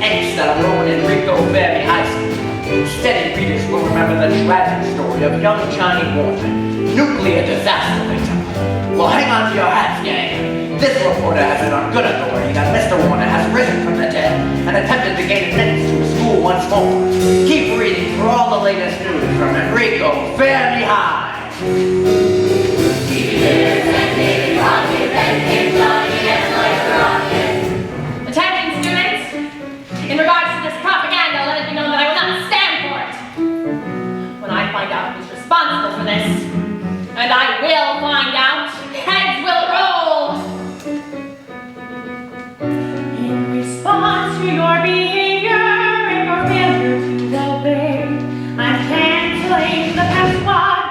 angst that alone in Rico Valley High School. Steady readers will remember the tragic story of young Johnny Warner, nuclear disaster victim. Well, hang on to your hats, gang. This reporter has it on good authority that Mr. Warner has risen from the dead and attempted to gain admittance to his school once more. Keep reading for all the latest news from Enrico Fairly High. Attention, students! In regards to this propaganda, let it be known that I will not stand for it. When I find out who's responsible for this, and I will find out, heads will roll. In response to your behavior and your failure to obey, I'm canceling the pep squad.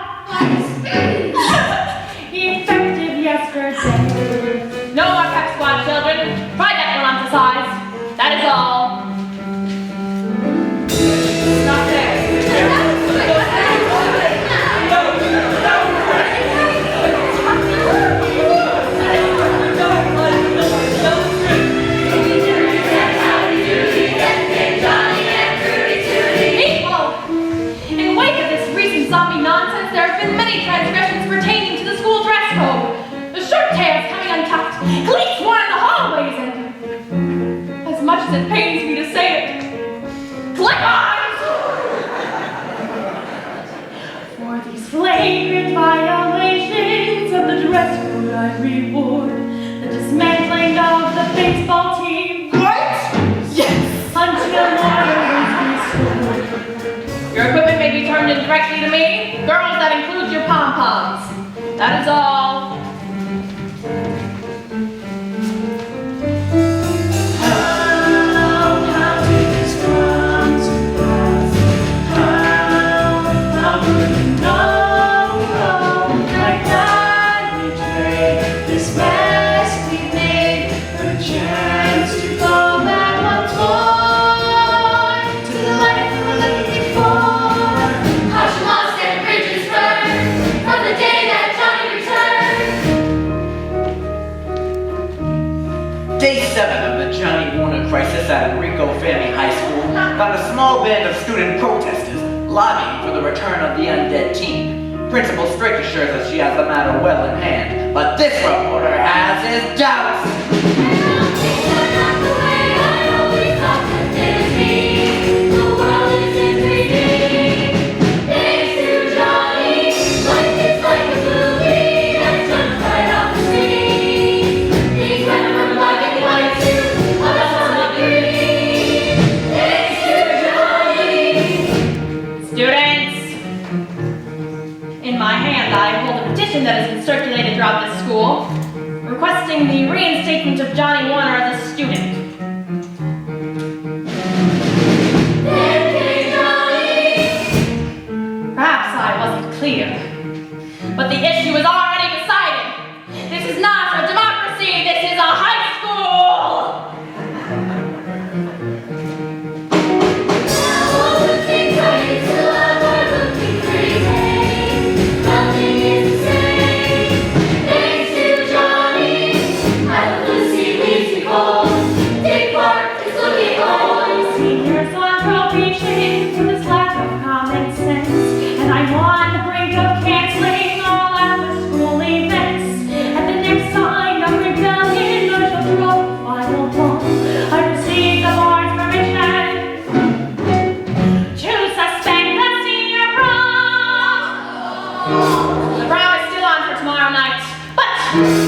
Effective yesterday. No more pep squad, children. Try that one on the size. That is all. Not there. In wake of this recent zombie nonsense, there have been many transgressions pertaining to the school dress code. The shirt tails coming untucked, cleats worn in the hallways, and as much as it pains me to say it, clip-ons! For these flagrant violations of the dress code, I reward the dismantling of the baseball team. What? Yes! Until order is restored. Your equipment may be turned in directly to me. Girls, that includes your pom-poms. That is all. How did this come to pass? How could you know like that betrayed this mess we made? A chance to go back once more to the life we were living before. Hush, lost and bridges burned from the day that Johnny returned. Day 7 of the Johnny Warner crisis at Enrico Fairly High School found a small band of student protesters lobbying for the return of the undead teen. Principal Strick assures us she has the matter well in hand, but this reporter has his doubts. That has been circulated throughout this school, requesting the reinstatement of Johnny Warner as a student. Perhaps I wasn't clear, but the issue is already decided. This is not a democracy, this is a high school!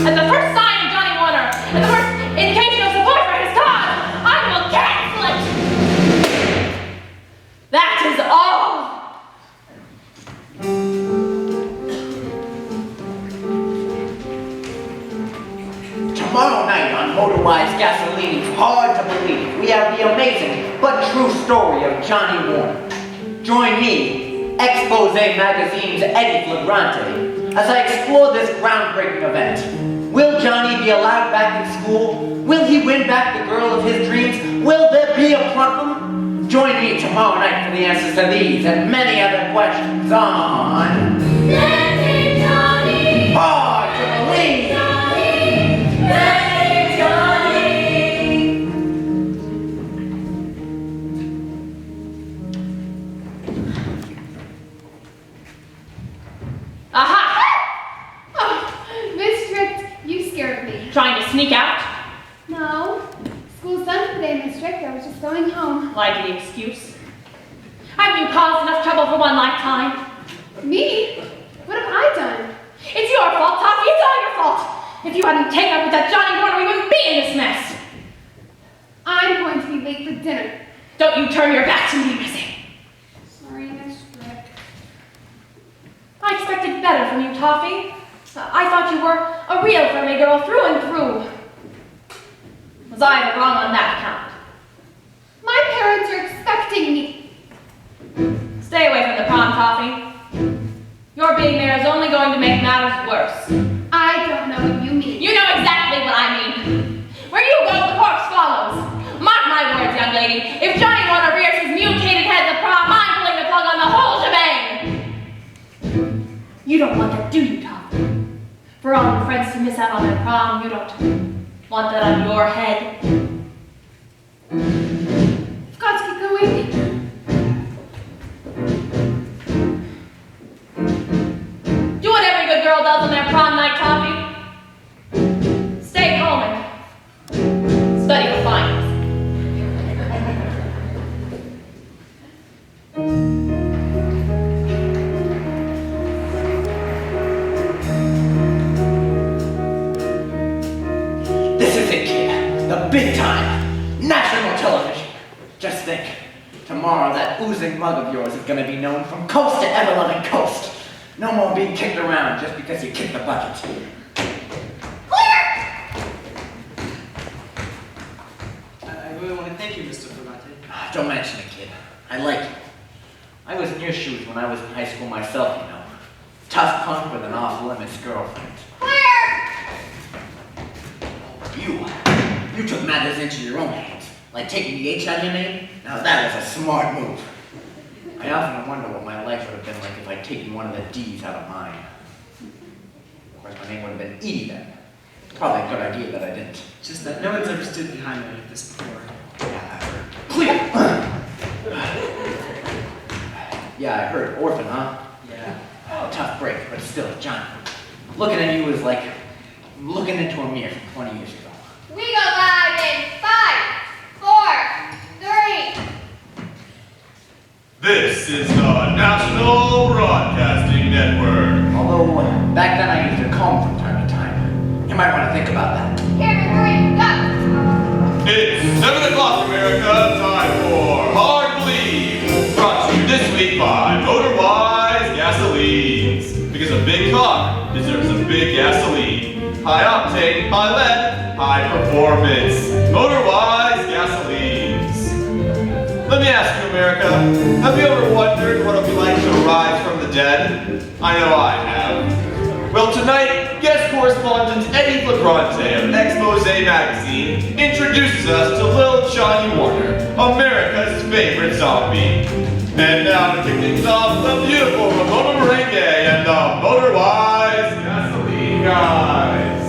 At the first sign of Johnny Warner, at the first indication of support for his cause, I will cancel it! That is all! Tomorrow night on Motorwise Gasoline's Hard to Believe, we have the amazing but true story of Johnny Warner. Join me, Expose Magazine's Eddie Flagrante, as I explore this groundbreaking event. Will Johnny be allowed back in school? Will he win back the girl of his dreams? Will there be a problem? Join me tomorrow night for the answers to these and many other questions on Hard to Believe! I was just going home. Likely excuse. Haven't you caused enough trouble for one lifetime? Me? What have I done? It's your fault, Toffee. It's all your fault. If you hadn't taken up with that Johnny Warner, we wouldn't be in this mess. I'm going to be late for dinner. Don't you turn your back to me, Missy. Sorry, Miss Rick. I expected better from you, Toffee. I thought you were a real friendly girl through and through. Was I wrong on that account? My parents are expecting me. Stay away from the prom, Toffee. Your being there is only going to make matters worse. I don't know what you mean. You know exactly what I mean. Where you go, the corpse follows. Mark my words, young lady. If Johnny Warner rears his mutated head at the prom, I'm pulling the plug on the whole shebang. You don't want that, do you, Toffee? For all your friends to miss out on their prom, you don't want that on your head. I've got to get going. Do what every good girl does on their prom night, Toffee. Stay home and study for finals. This is it, kid. The big time. National television. Just think. Tomorrow, that oozing mug of yours is going to be known from coast to ever-loving coast. No more being kicked around just because you kicked the bucket. I really want to thank you, Mr. Ferrante. Don't mention it, kid. I like you. I was in your shoes when I was in high school myself, you know. Tough punk with an off-limits girlfriend. You took matters into your own hands, like taking the H out of your name. Now that was a smart move. I often wonder what my life would have been like if I'd taken one of the D's out of mine. Of course, my name would have been E then. Probably a good idea that I didn't. Just that no one's ever stood behind me like this before. Yeah, I heard. Clear! Yeah, I heard. Orphan, huh? Yeah. Oh, tough break, but still, John. Looking at you was like looking into a mirror from 20 years ago. We go live in 5, 4, 3. This is the National Broadcasting Network. Although, back then I used to comb from time to time. You might want to think about that. Camera 3, go! It's 7 o'clock America, time for Hard Bleed. Brought to you this week by Motorwise Gasolines. Because a big car deserves a big gasoline. High octane, high lead, high performance. Motorwise Gasolines. Let me ask you, America, have you ever wondered what it would be like to rise from the dead? I know I have. Well, tonight, guest correspondent Eddie Flagrante of Expose magazine introduces us to Lil Johnny Warner, America's favorite zombie. And now to kick things off, the beautiful Ramona Merengue and the Motorwise Gasoline Guys.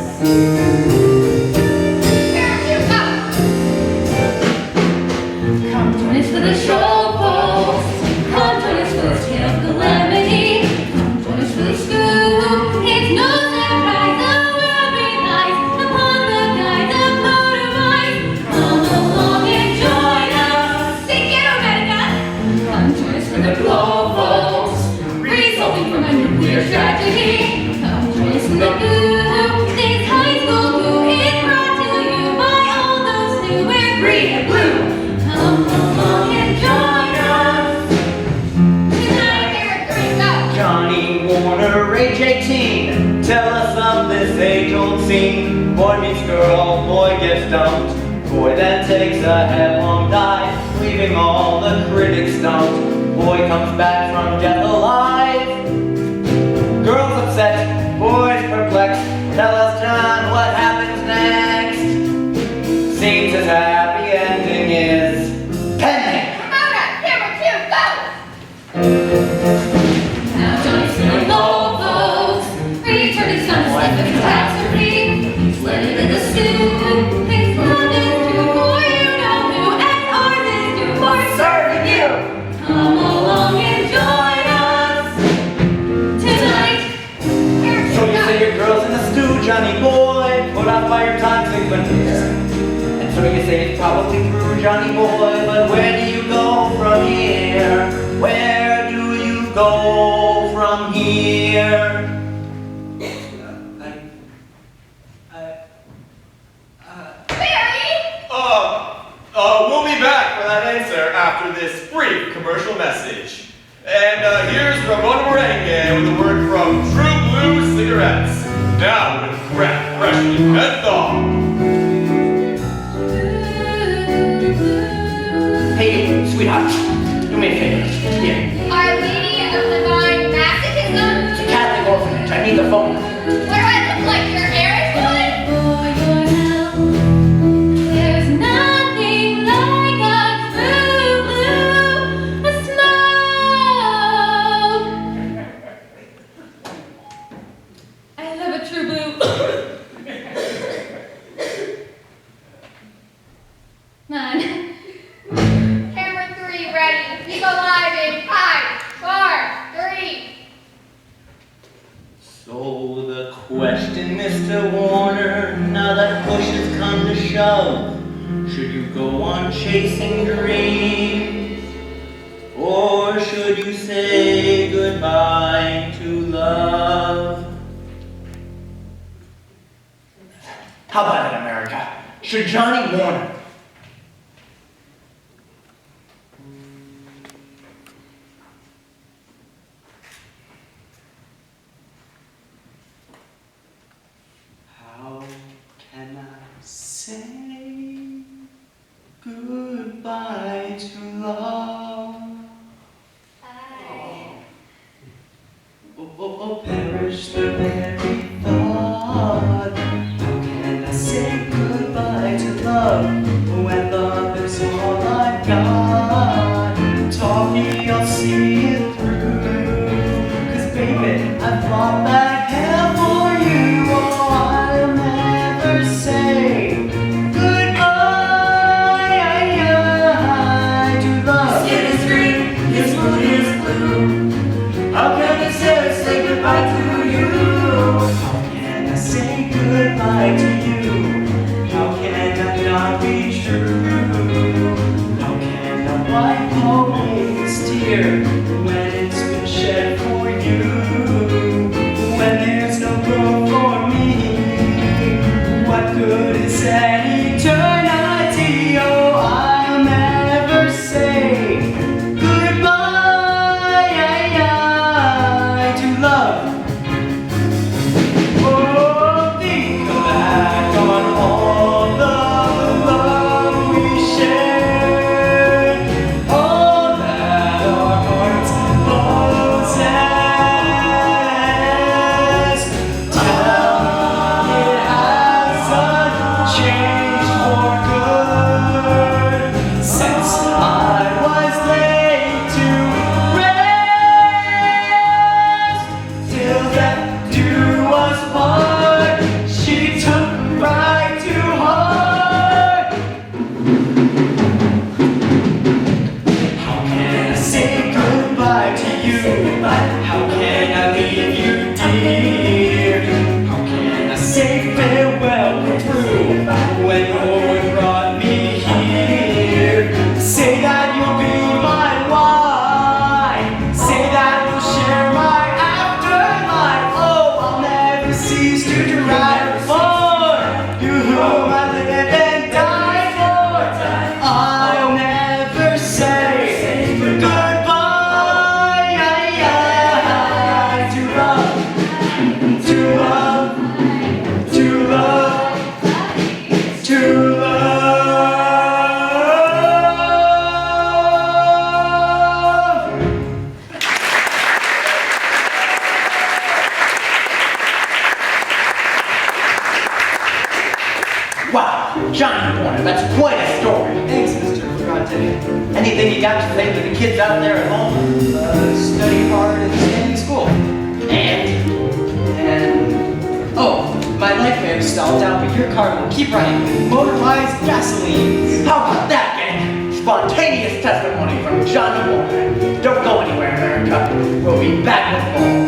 Come join us for the show, folks. Come join us for this tale of calamity. Come join us for the scoop. It's no surprise the world relies upon the guise of motorbikes. Come along and join us. Sing it, America. Come join us for the blow, folks. Resulting from a nuclear tragedy. Come join us for the goop. This high school goo is brought to you by all those who wear green and blue. Come along and join us. Tonight, favorite three, go. Johnny Warner, age 18. Tell us of this age-old scene. Boy meets girl, boy gets dumped. Boy then takes a headlong dive, leaving all the critics stumped. Boy comes back from death alive. Girl's upset, boy's perplexed. Tell us, John, what happens next? Seems his happy ending is pending. Ramona, camera 2, go. Now Johnny's feeling low, folks. Return his son's life a catastrophe. He's led into the scoop. His blood is due for you know who, and ours is due for serving you. Come along and join us. boy, but where do you go from here? Where do you go from here? We'll be back for that answer after this brief commercial message. And here's Ramona Merengue with a word from True Blue Cigarettes. Now with crack, freshly menthol. Hey, sweetheart, do me a favor. Here. Our Lady of Divine Masochism? It's a Catholic orphanage. I need the phone. What do I look like? Your hair is good? There's nothing like a true blue smoke. I love a true blue. None. Camera 3 ready. We go live in 5, 4, 3. So the question, Mr. Warner, now that push has come to shove, should you go on chasing dreams? Or should you say goodbye to love? How about it, America? Should Johnny Warner Say goodbye to love. Oh, perish the very thought. How can I say goodbye to love when love is all I got? Talking, I'll see it through. 'Cause baby, I fought back hell for you. Oh, I'll never say goodbye to love. Skin is green, his mood is blue. How can I say goodbye to you? How can I say goodbye to you? How can I not be true? How can I wipe away this tear when it's been shed for you? When there's no room for me, what good is an eternity? Oh, I'll never say goodbye to love. Oh, think back on all the love we shared, all that our hearts possess. Tell me it hasn't changed for good since I was laid to rest. Till death do us part, she took right to heart. How can I say goodbye to you? How can I leave you, dear? How can I say farewell through when Lord brought me here? Say that you'll be my wife. Say that we'll share my afterlife. Oh, I'll never cease to derive for you whom I live and die for. I'll never say goodbye to love, to love, to love, to love. Wow, Johnny Warner, that's quite a story. Thanks, Mr. Ferrante. Anything you got to say to the kids out there at home? Study hard and stay in school. And Oh, my light may have stalled out, but your car will keep running with motorized gasoline. how about that, gang? Spontaneous testimony from Johnny Warner. Don't go anywhere, America. We'll be back with more.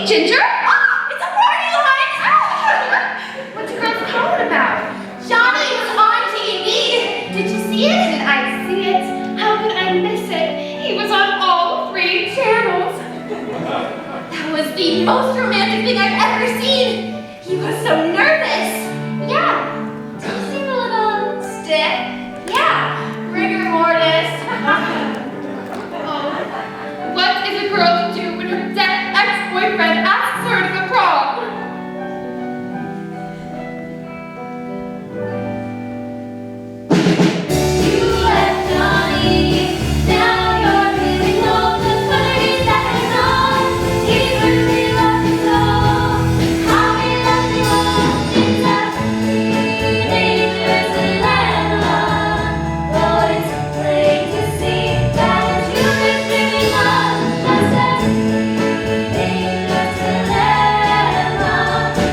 Hey, Ginger! Ah, it's a party line! Ah! What's your girls calling about? Johnny was on TV. Did you see it? Did I see it? How could I miss it? He was on all 3 channels. That was the most romantic thing I've ever seen. He was so nervous. Yeah. Did you seem a little stiff? Yeah. Rigor mortis. Oh. What is a girl to do when her dead ex-boyfriend asks her to the prom? You left Johnny, now you're feeling hopeless, whether he's back or not. He's really lost his soul. How he left you lost inside teenagers dilemma. Though it's plain to see that you've been dreaming of just a teenager's dilemma.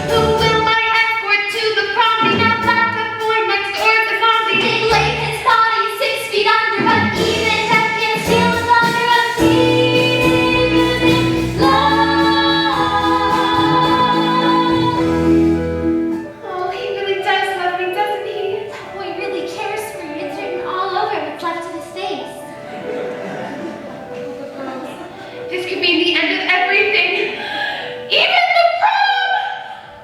Who will my escort to the prom? They now laugh the boy next door to Fonzie. They laid his body 6 feet under, but even death can't steal the thunder of teenagers in love. Oh, he really does love me, doesn't he? That boy really cares for you. It's written all over what's left of his face. This could mean the end of everything. Even the prom!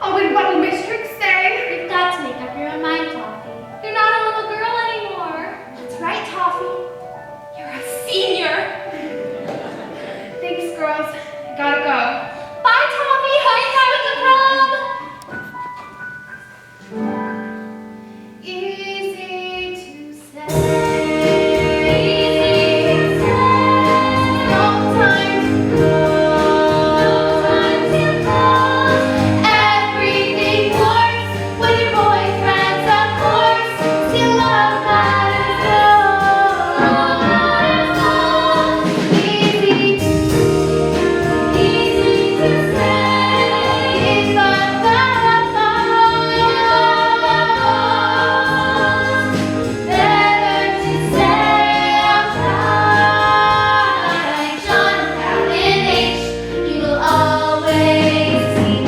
Oh, and what will Miss Trix say? You've got to make up your own mind, Toffee. You're not a little girl anymore. That's right, Toffee. You're a senior. Thanks, girls. I gotta go. Bye, Toffee. Hurry time at the prom. Easy to say. Easy to say. No time to go. No time to go. Everything works With your boyfriends, of course. till love matters most. Easy to Easy to say. It's not that Better to say I'll try. John Brown in H, you will always see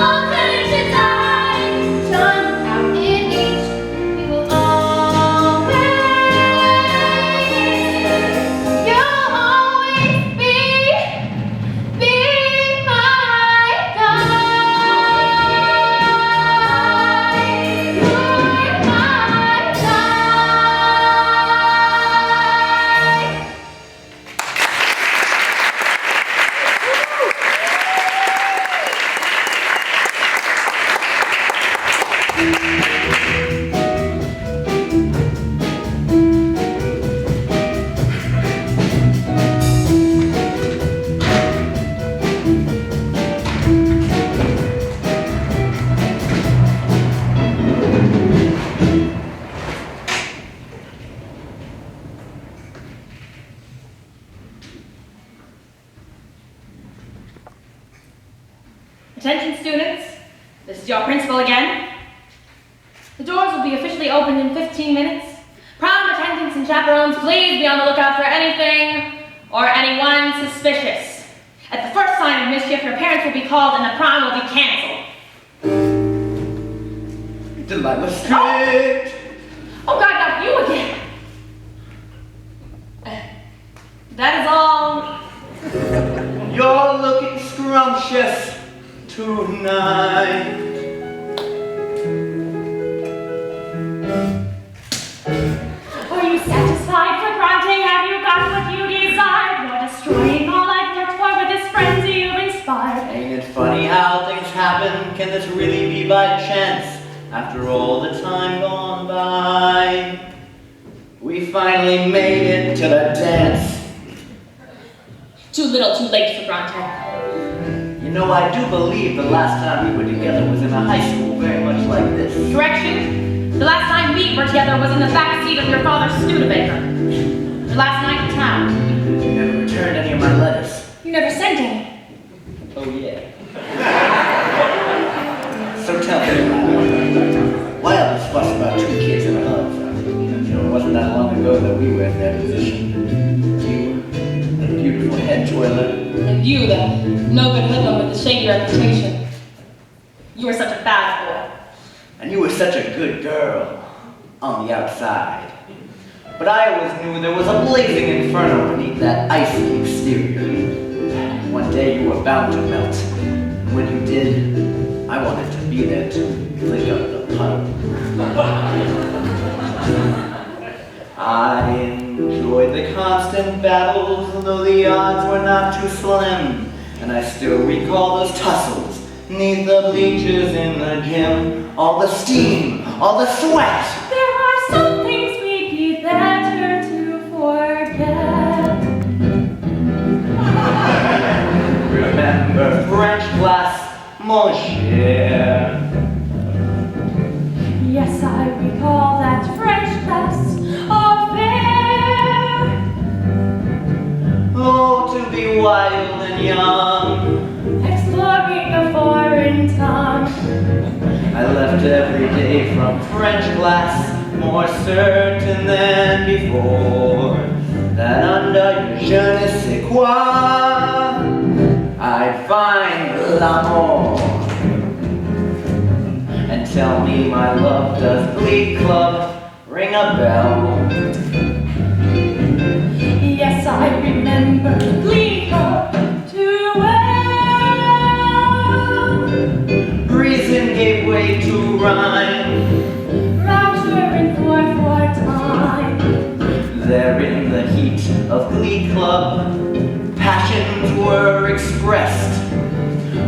all ready to die. John Brown in H, you will always, you'll always be my guy. You're my guy. Attention students, this is your principal again. The doors will be officially opened in 15 minutes. Prom attendants and chaperones, please be on the lookout for anything or anyone suspicious. At the first sign of mischief, your parents will be called and the prom will be canceled. Delilah Street. Oh God, not you again! That is all. You're looking scrumptious tonight. Are you satisfied for granting? Have you got what you desired? You're destroying all I've worked for with this frenzy you've inspired. Ain't it funny how things happen? Can this really be by chance? After all the time gone by, we finally made it to the dance. Too little, too late for Granted. You know, I do believe the last time we were together was in a high school very much like this. Correction. The last time we were together was in the back seat of your father's Studebaker. The last night in town. You never returned any of my letters. You never sent any. Oh, yeah. So tell me, why all this fuss about two kids in love? You know, it wasn't that long ago that we were in that position. You, a beautiful head toiler, such a good girl on the outside. But I always knew there was a blazing inferno beneath that icy exterior. One day you were bound to melt. And when you did, I wanted to be there to lick up the puddle. I enjoyed the constant battles, though the odds were not too slim. And I still recall those tussles, 'neath the bleachers in the gym. All the steam, all the sweat. There are some things we'd be better to forget. Remember French class, mon cher. Yes, I recall that French class affair. Oh, to be wild and young. Exploring a foreign tongue. I left every day from French class, more certain than before that under your je ne sais quoi, I'd find l'amour. And tell me, my love, does Glee Club ring a bell? Yes, I remember Glee Club too well. Reason gave way to rhyme. Rapture in 4/4 time. There in the heat of Glee Club, passions were expressed.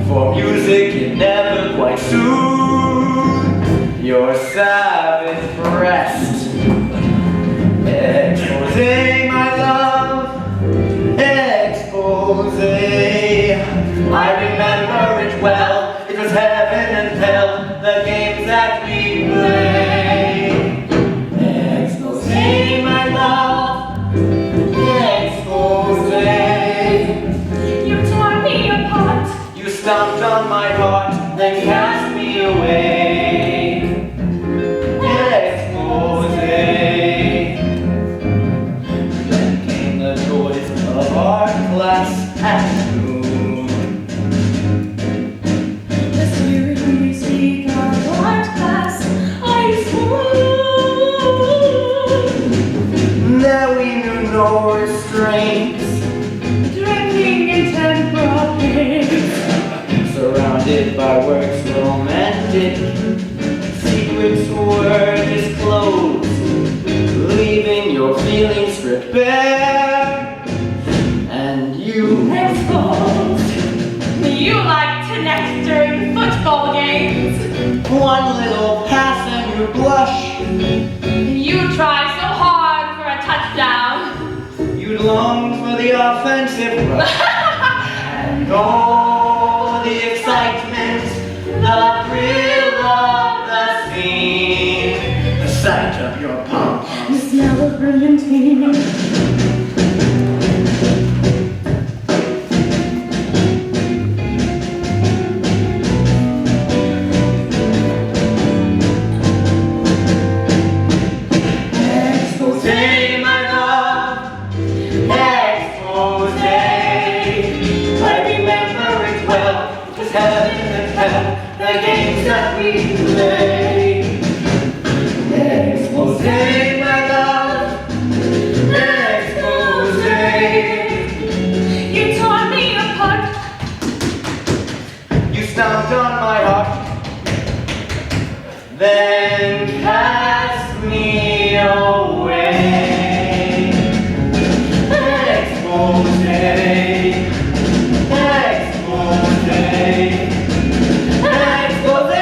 For music it never quite soothed your savage breast. Expose, my love, expose. I remember it well. It was heaven and hell, the games that we played. Expose, my love, expose. You tore me apart. You stomped on my heart, then cast me away. Expose. Then came the joys of art class at noon. The series we got art class, I swoon. There we knew no restraints, Drinking in temporal pains. surrounded by works romantic. Secrets were disclosed, leaving your feelings stripped bare. And you Exposed. You like to next during football games. one little pass and you blush. You try so hard for a touchdown. You long for the offensive rush. And all the excitement, the thrill of the scene, the sight of your The pom-poms. smell of brilliantine. Expose, my love, expose. I remember it well, 'twas heaven and hell, the games that we played. Expose, my love, expose. You tore me apart. You stomped on my heart, then cast me away. Expose, expose, expose.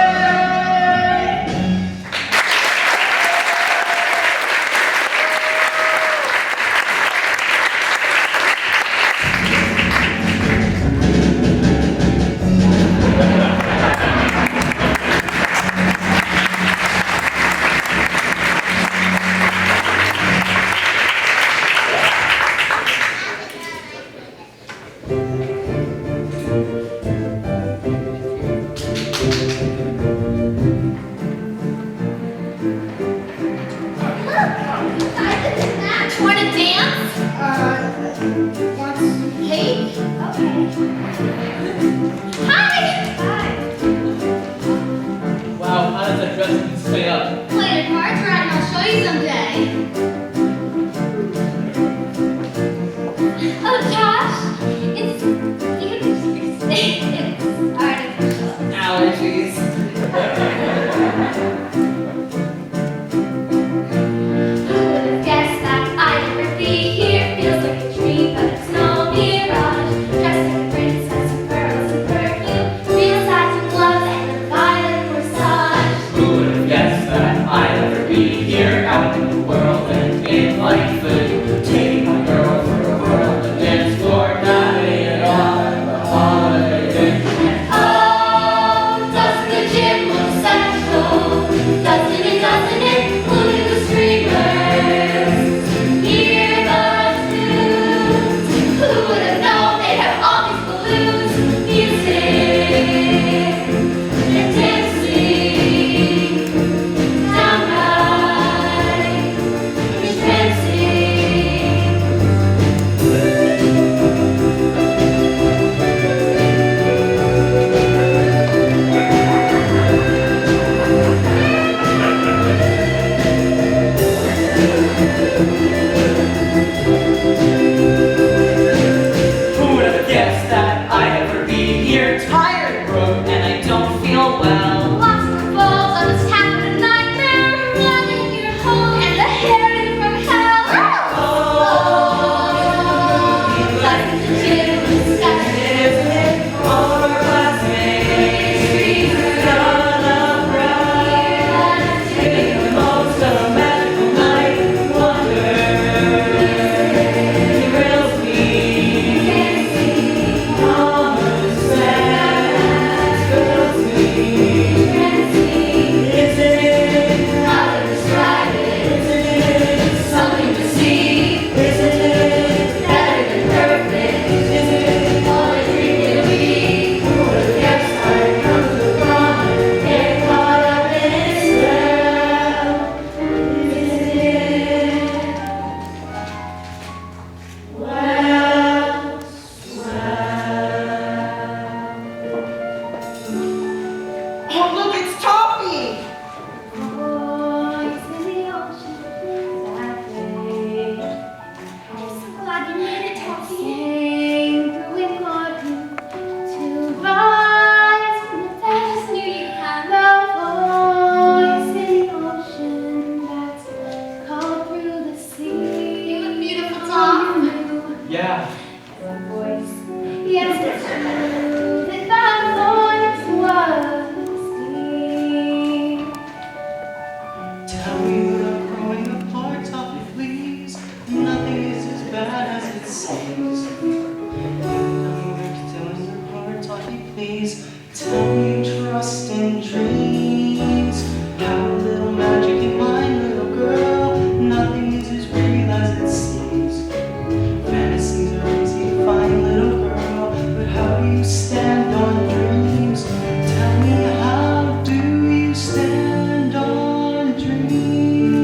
up. Play the cards right and I'll show you someday. Oh, Josh, it's artificial. Allergies. Who would have guessed that I'd ever be here? Feels like a dream, but it's no mirage. Dressed like a princess with pearls and perfume, real satin gloves and a violet corsage. Who would have guessed that I'd ever be here, out in the world and in like food, taking my girl for a whirl on the dance floor, nothing at all like a holiday. Oh, doesn't the gym look special? Doesn't it, doesn't it? Look at the streamers. Hear the tunes. Who would have known they'd have all these balloons? Music and dancing. Downright entrancing. Who would have guessed that I'd ever be here, tired, broke, and I don't feel well? Lots of balls on this tap of a nightmare, running in your home, and the hair from hell. Oh, you like the gym discussion. Isn't it? All of our classmates, gonna bright, making the most of a magical night. Wonder, thrills me, common sense thrills me. Isn't it? How to describe it? Isn't it? Something to see. Isn't it? Better than perfect. Isn't it? All I dreamed it would be. Who would have guessed I'd come to the prom and get caught up in its spell? Isn't it? Well, Oh, look, it's Toffee! Voice in the ocean that way. I'm so glad you made it, Toffee. Came through in London to rise from the ashes. Knew you had the voice in the ocean that's called through the sea. You look beautiful, Tom. yeah. That voice, yes, it's true that that voice was me. Tell me without growing apart, Toffee, please. Nothing is as bad as it seems. Nothing there's still in your heart, Toffee, please. Tell me you trust in dreams. Have a little magic in mind, little girl. Nothing is as real as it seems. Fantasies are easy to find, little girl. But how do you stand on dreams? Tell me, how do you stand on dreams?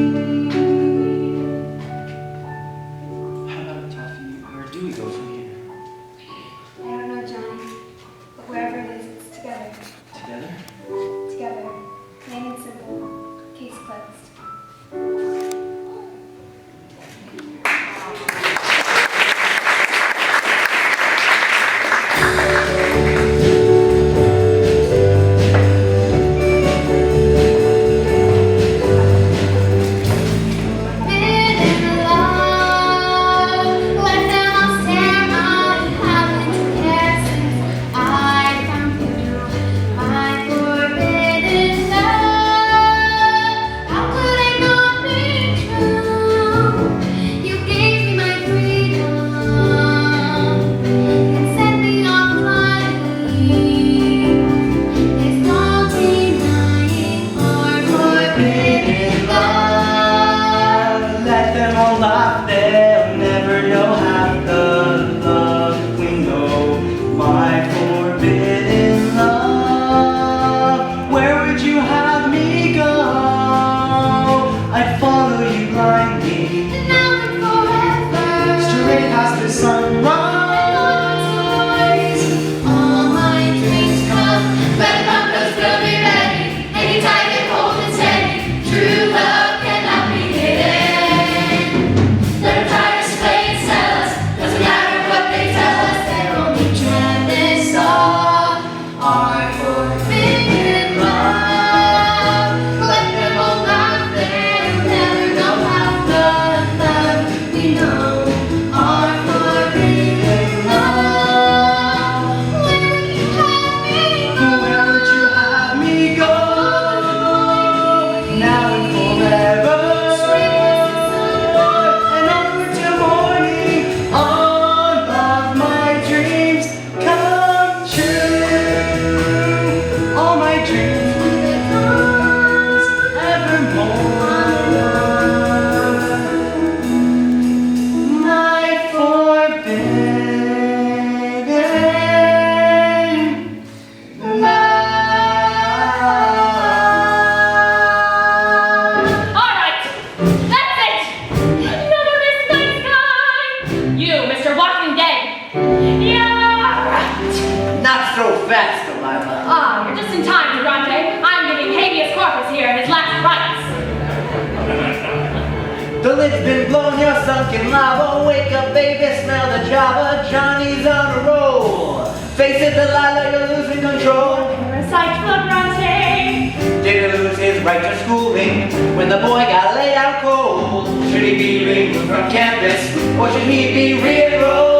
lid's been blown, you're sunk in lava. Wake up, baby, smell the Java. Johnny's on a roll. Face it, Delilah, you're losing control. Parasite flagrante. Did he lose his right to schooling when the boy got laid out cold? Should he be removed from campus, or should he be re-enrolled?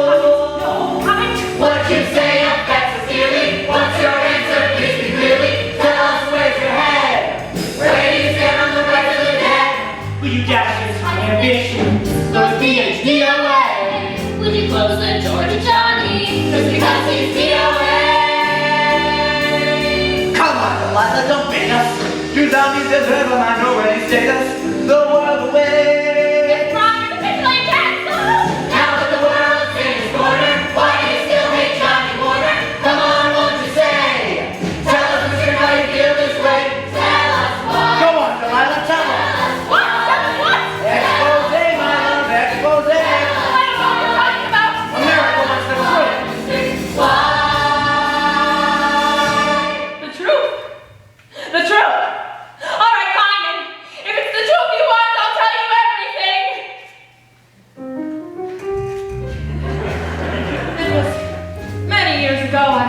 No, comment. What you say up, that's a theory. What's your answer, please be clearly? Tell us where's your head. Where do you stand on the rights of the dead? Will you dash his ambition? Those PhD away. Would you close the door to Johnny? Just because he's DOA? Come on, Delilah, don't bait us. You zombies deserve a minority status. The world away. Prime capitulate cancel. Now that the world's in his corner, why do you still hate Johnny Warner? Come on, won't you say? Tell us, mister, how you feel this way. Tell us why. Go on, Delilah, tell us. What? What? Expose, my love, expose. I don't know what you're talking about. America wants the truth. Why? The truth. The truth. All right, fine. Then. If it's the truth you want, I'll tell you everything. It was many years ago. I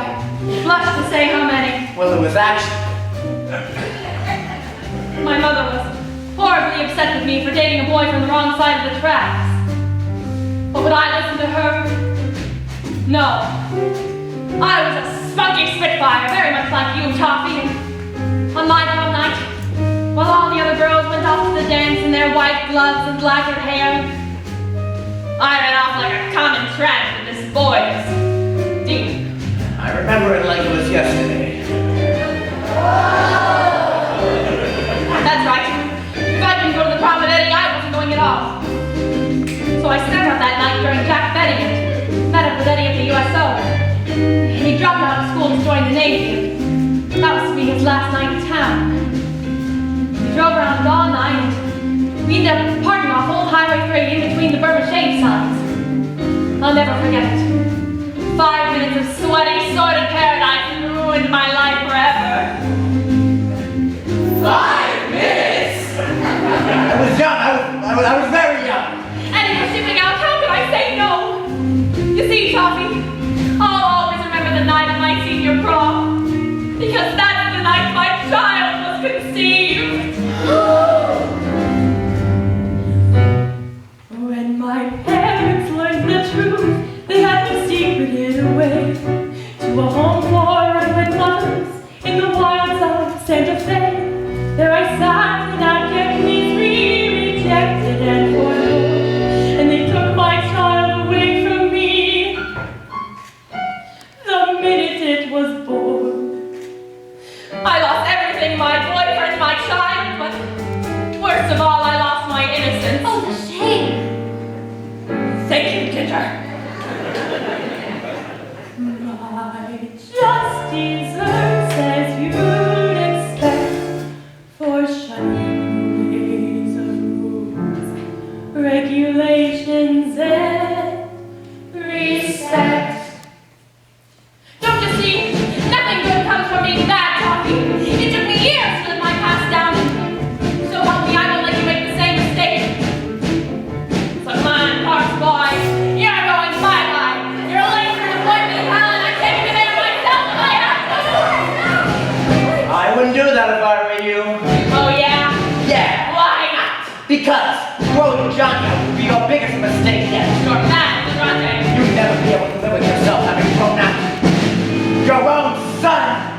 blush to say how many. Well, it was actually. My mother was horribly upset with me for dating a boy from the wrong side of the tracks. But would I listen to her? No. I was a spunky spitfire, very much like you, Toffee. And on my prom night, while all the other girls went off to the dance in their white gloves and lacquered hair, I ran off like a common tramp with this boy, this deep. I remember it like it was yesterday. That's right. If I didn't go to the prom with Eddie, I wasn't going at all. So I snuck out that night during Jack Betty and met up with Eddie at the USO. He dropped out of school to join the Navy. That was to be his last night in town. We drove around all night and we ended up parking off Old Highway 3 in between the Burma Shade signs. I'll never forget it. 5 minutes of sweaty, sordid paradise ruined my life forever. 5 minutes? I was young. I was very young. And you were shipping out, how could I say no? You see, Toffee, I'll always remember the night of my senior prom, because that's the night my child was conceived. When my parents learned the truth, they had the secret hid away to a home for redwood mothers in the wilds of Santa Fe. There I sat and I kept me rejected and forlorn, and they took my child away from me the minute it was born. I lost everything, my boyfriend, my child, but worst of all, I lost my innocence. Oh, the shame. Thank you, Ginger. My just deserves as you'd expect for shunning ways of rules, regulations, and respect. Don't you see? Nothing good comes from being bad, Toffee. It took me years to live my past down. So help me, I won't let you make the same mistake. So come on, Parks boy. You're going bye-bye. You're late for an appointment in hell, and I'm taking you there myself if I have to. I wouldn't do that if I were you. Oh, yeah? Yeah, Why not? because growing Johnny would be your biggest mistake yet. You're mad, Durante. You'd never be able to live with yourself having grown up your own son.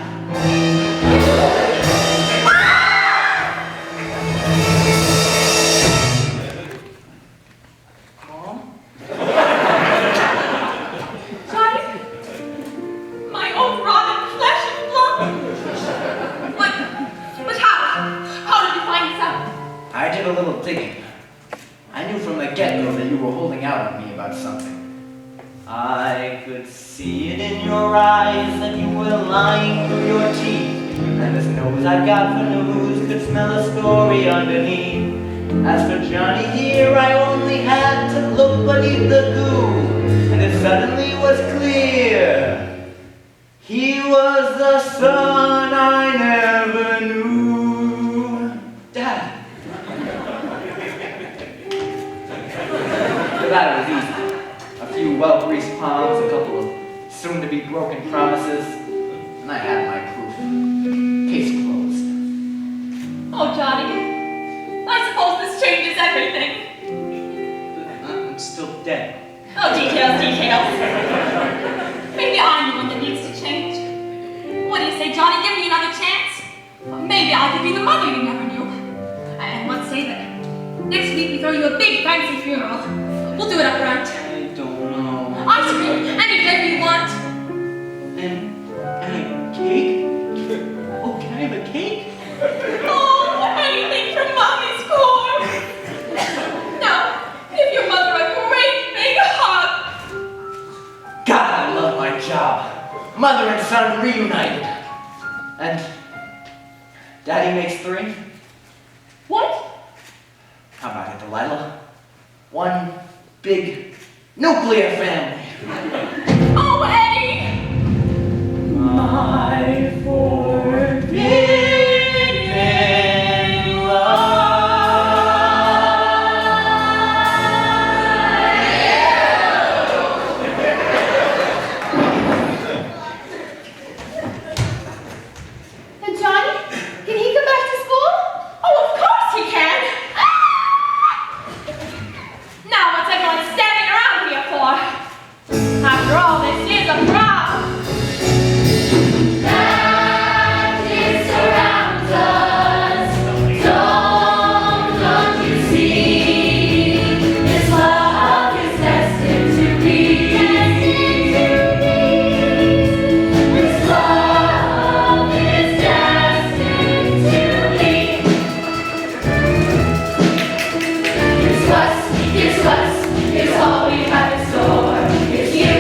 Johnny? My own rotten flesh and blood? But how? How did you find this out? I did a little digging. I knew from the get-go that you were holding out on me about something. I could see it in your eyes that you were lying through your teeth. And this nose I've got for news could smell a story underneath. As for Johnny here, I only had to look beneath the goo, and it suddenly was clear. He was the son I never knew. Dad. that it was easy. A few well-greased palms, a couple of soon-to-be broken promises, and I had my proof. Case closed. Oh, Johnny, I suppose this changes everything. I'm still dead. Oh, details, details. Maybe I'm the one that needs to change. What do you say, Johnny? Give me another chance. Maybe I could be the mother you never knew. And let's say that next week we throw you a big fancy funeral. We'll do it up front. I don't know. Ice cream, any flavor you want. And a cake? Oh, can I have a cake? Oh, anything from Mommy's corn. Now, give your mother a great big hug. God, I love my job. Mother and son reunited. And Daddy makes 3? What? How about it, Delilah? One big nuclear family. Oh, Eddie! My forbidden love. And Johnny, can he come back to school? Oh, of course he can! Now what's everyone standing around here for? After all, this is a prom! Magic surrounds us. Don't you see? This love is destined to be. This love is destined to be. Here's all we have in store. Here's you,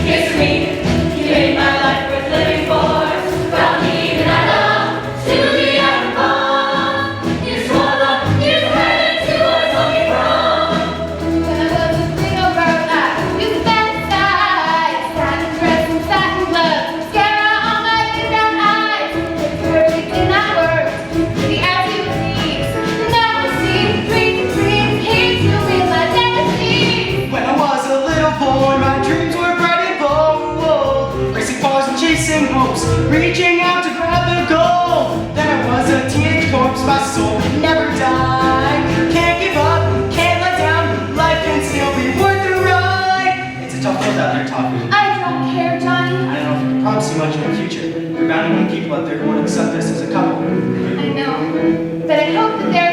here's me. You made my life worth living for. From me that I love to the outlaw. Here's love, here's heaven to us only from. When I was a little girl, I used to fantasize. Satin dress and satin gloves, mascara on my big brown eyes. It's perfect in that word, the activities. Now I see dreams, here to realize destiny. When I was a little boy, my dreams were bright and bold. Racing cars and chasing hopes, reaching out to grab the goal. Then I was a teenage corpse, my soul would never die. Can't give up, can't let down, life can still be worth the ride. It's a tough world out there, Toffee. I don't care, Johnny. I don't know if I can promise you much in the future. You're bound to meet people out there who won't accept us as a couple. I know, but I hope that there